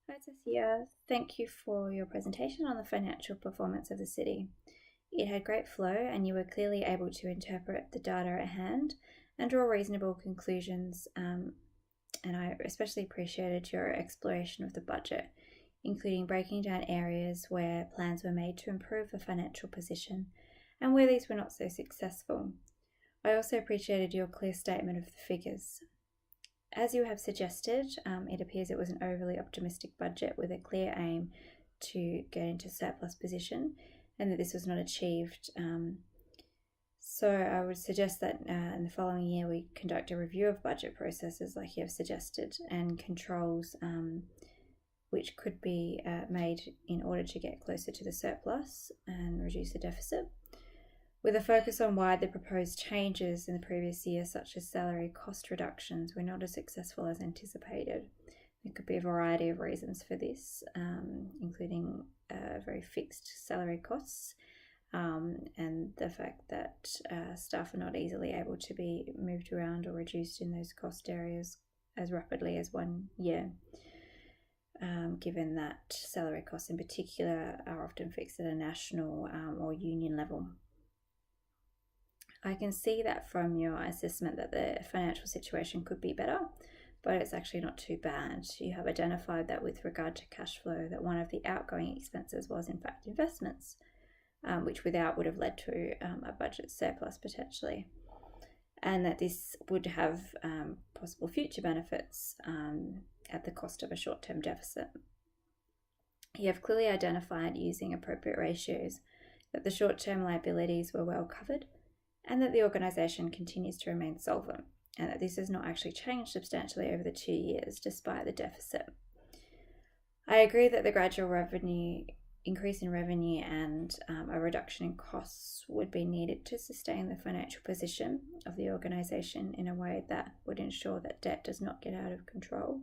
Hi, Taisiya. Thank you for your presentation on the financial performance of the city. It had great flow, and you were clearly able to interpret the data at hand and draw reasonable conclusions. And I especially appreciated your exploration of the budget, including breaking down areas where plans were made to improve the financial position and where these were not so successful. I also appreciated your clear statement of the figures. As you have suggested, it appears it was an overly optimistic budget with a clear aim to get into surplus position, and that this was not achieved. So I would suggest that in the following year we conduct a review of budget processes, like you have suggested, and controls which could be made in order to get closer to the surplus and reduce the deficit. With a focus on why the proposed changes in the previous year, such as salary cost reductions, were not as successful as anticipated. There could be a variety of reasons for this, including very fixed salary costs and the fact that staff are not easily able to be moved around or reduced in those cost areas as rapidly as 1 year. Given that salary costs in particular are often fixed at a national or union level. I can see that from your assessment that the financial situation could be better, but it's actually not too bad. You have identified that with regard to cash flow, that one of the outgoing expenses was in fact investments, which without would have led to a budget surplus potentially, and that this would have possible future benefits at the cost of a short-term deficit. You have clearly identified, using appropriate ratios, that the short-term liabilities were well covered and that the organisation continues to remain solvent, and that this has not actually changed substantially over the 2 years despite the deficit. I agree that the gradual increase in revenue and a reduction in costs would be needed to sustain the financial position of the organisation in a way that would ensure that debt does not get out of control,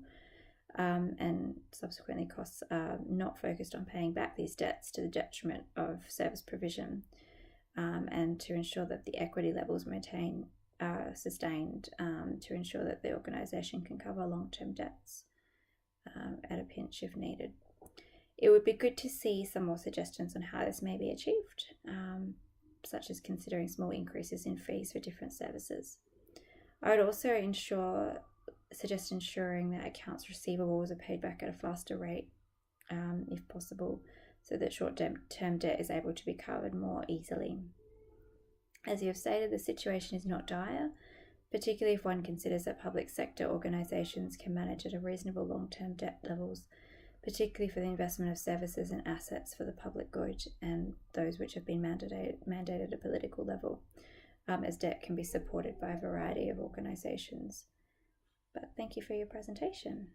and subsequently costs are not focused on paying back these debts to the detriment of service provision. And to ensure that the equity levels sustained to ensure that the organisation can cover long-term debts at a pinch if needed. It would be good to see some more suggestions on how this may be achieved, such as considering small increases in fees for different services. I would also suggest ensuring that accounts receivables are paid back at a faster rate, if possible, so that short-term debt is able to be covered more easily. As you have stated, the situation is not dire, particularly if one considers that public sector organisations can manage at a reasonable long-term debt levels, particularly for the investment of services and assets for the public good and those which have been mandated at a political level, as debt can be supported by a variety of organisations. But thank you for your presentation.